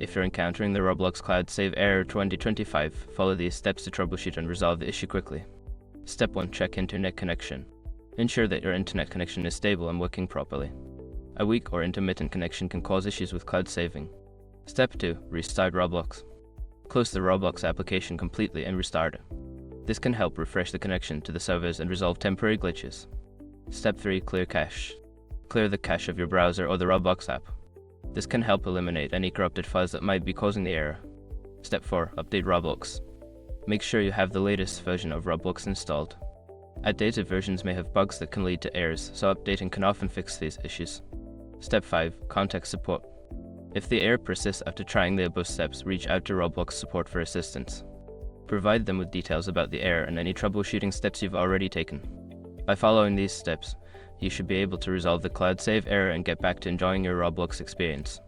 If you're encountering the Roblox Cloud Save Error 2025, follow these steps to troubleshoot and resolve the issue quickly. Step 1. Check internet connection. Ensure that your internet connection is stable and working properly. A weak or intermittent connection can cause issues with cloud saving. Step 2. Restart Roblox. Close the Roblox application completely and restart it. This can help refresh the connection to the servers and resolve temporary glitches. Step 3. Clear cache. Clear the cache of your browser or the Roblox app. This can help eliminate any corrupted files that might be causing the error. Step 4. Update Roblox. Make sure you have the latest version of Roblox installed. Outdated versions may have bugs that can lead to errors, so updating can often fix these issues. Step 5. Contact support. If the error persists after trying the above steps, reach out to Roblox support for assistance. Provide them with details about the error and any troubleshooting steps you've already taken. By following these steps, you should be able to resolve the cloud save error and get back to enjoying your Roblox experience.